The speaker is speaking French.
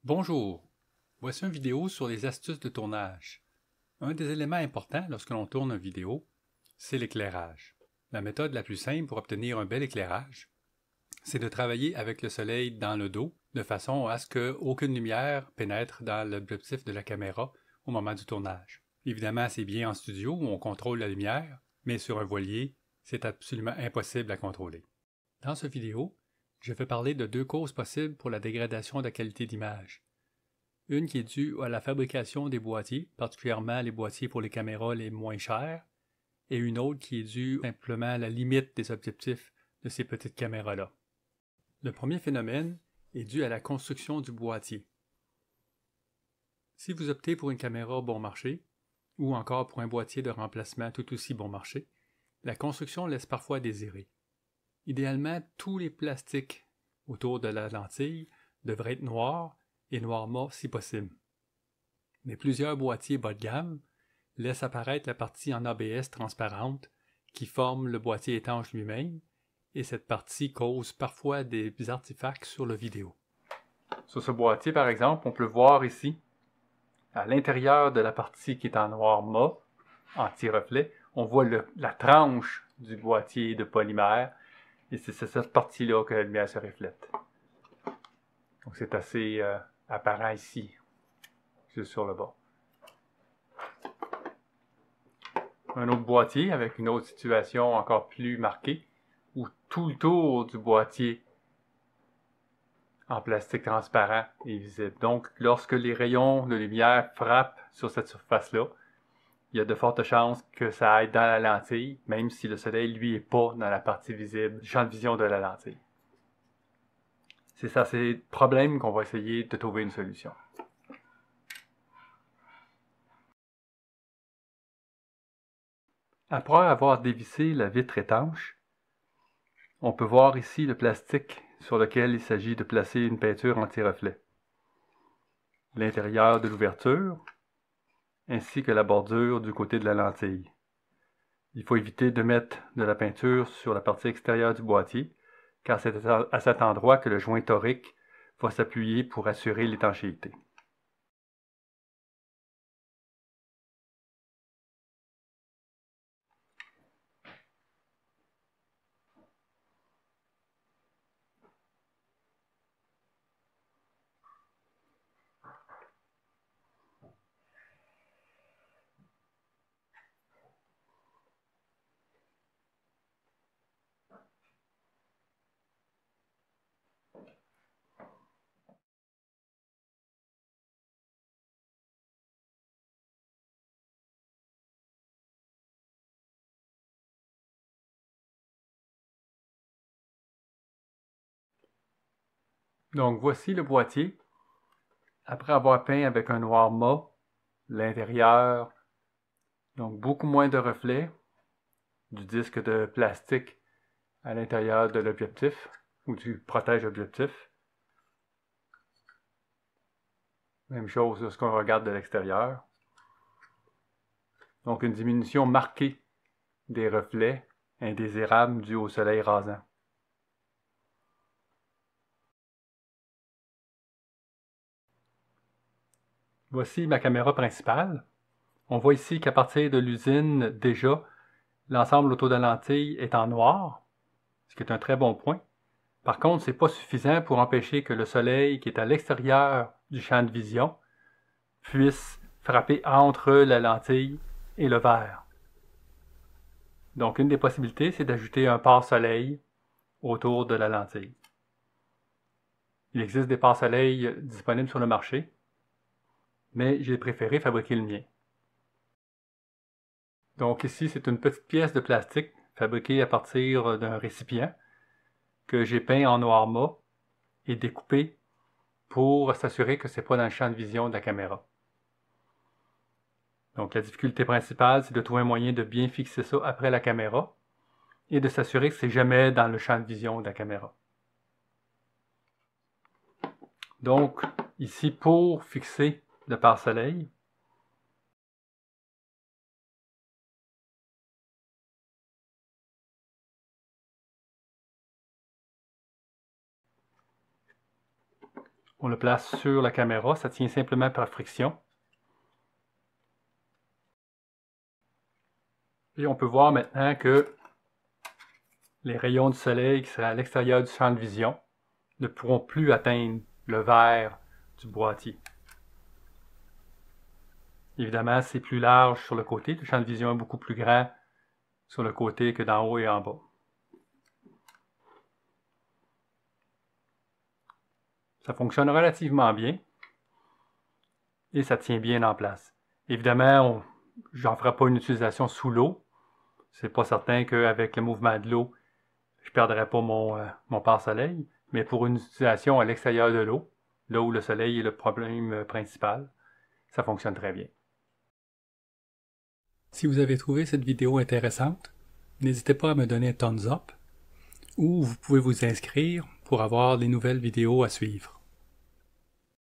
Bonjour, voici une vidéo sur les astuces de tournage. Un des éléments importants lorsque l'on tourne une vidéo, c'est l'éclairage. La méthode la plus simple pour obtenir un bel éclairage, c'est de travailler avec le soleil dans le dos, de façon à ce qu'aucune lumière pénètre dans l'objectif de la caméra au moment du tournage. Évidemment, c'est bien en studio où on contrôle la lumière, mais sur un voilier, c'est absolument impossible à contrôler. Dans cette vidéo, je vais parler de deux causes possibles pour la dégradation de la qualité d'image. Une qui est due à la fabrication des boîtiers, particulièrement les boîtiers pour les caméras les moins chers, et une autre qui est due simplement à la limite des objectifs de ces petites caméras-là. Le premier phénomène est dû à la construction du boîtier. Si vous optez pour une caméra bon marché, ou encore pour un boîtier de remplacement tout aussi bon marché, la construction laisse parfois à désirer. Idéalement, tous les plastiques autour de la lentille devraient être noirs et noir mat si possible. Mais plusieurs boîtiers bas de gamme laissent apparaître la partie en ABS transparente qui forme le boîtier étanche lui-même, et cette partie cause parfois des artefacts sur la vidéo. Sur ce boîtier, par exemple, on peut voir ici, à l'intérieur de la partie qui est en noir mat, anti-reflet, on voit la tranche du boîtier de polymère, et c'est cette partie-là que la lumière se reflète. Donc c'est assez apparent ici, juste sur le bas. Un autre boîtier avec une autre situation encore plus marquée, où tout le tour du boîtier en plastique transparent est visible. Donc lorsque les rayons de lumière frappent sur cette surface-là, il y a de fortes chances que ça aille dans la lentille, même si le soleil, lui, n'est pas dans la partie visible du champ de vision de la lentille. C'est ça, c'est le problème qu'on va essayer de trouver une solution. Après avoir dévissé la vitre étanche, on peut voir ici le plastique sur lequel il s'agit de placer une peinture anti-reflet. L'intérieur de l'ouverture, ainsi que la bordure du côté de la lentille. Il faut éviter de mettre de la peinture sur la partie extérieure du boîtier, car c'est à cet endroit que le joint torique va s'appuyer pour assurer l'étanchéité. Donc voici le boîtier. Après avoir peint avec un noir mat, l'intérieur, donc beaucoup moins de reflets, du disque de plastique à l'intérieur de l'objectif ou du protège-objectif. Même chose lorsqu'on regarde de l'extérieur. Donc une diminution marquée des reflets indésirables dus au soleil rasant. Voici ma caméra principale. On voit ici qu'à partir de l'usine, déjà, l'ensemble autour de la lentille est en noir, ce qui est un très bon point. Par contre, ce n'est pas suffisant pour empêcher que le soleil qui est à l'extérieur du champ de vision puisse frapper entre la lentille et le verre. Donc, une des possibilités, c'est d'ajouter un pare-soleil autour de la lentille. Il existe des pare-soleil disponibles sur le marché, mais j'ai préféré fabriquer le mien. Donc ici, c'est une petite pièce de plastique fabriquée à partir d'un récipient que j'ai peint en noir mat et découpé pour s'assurer que ce n'est pas dans le champ de vision de la caméra. Donc la difficulté principale, c'est de trouver un moyen de bien fixer ça après la caméra et de s'assurer que c'est jamais dans le champ de vision de la caméra. Donc ici, pour fixer le pare-soleil, On le place sur la caméra, ça tient simplement par friction. Et on peut voir maintenant que les rayons du soleil qui seraient à l'extérieur du champ de vision ne pourront plus atteindre le verre du boîtier. Évidemment, c'est plus large sur le côté. Le champ de vision est beaucoup plus grand sur le côté que d'en haut et en bas. Ça fonctionne relativement bien et ça tient bien en place. Évidemment, j'en ferai pas une utilisation sous l'eau. C'est pas certain qu'avec le mouvement de l'eau, je ne perdrai pas mon pare-soleil, mais pour une utilisation à l'extérieur de l'eau, là où le soleil est le problème principal, ça fonctionne très bien. Si vous avez trouvé cette vidéo intéressante, n'hésitez pas à me donner un thumbs up ou vous pouvez vous inscrire pour avoir les nouvelles vidéos à suivre.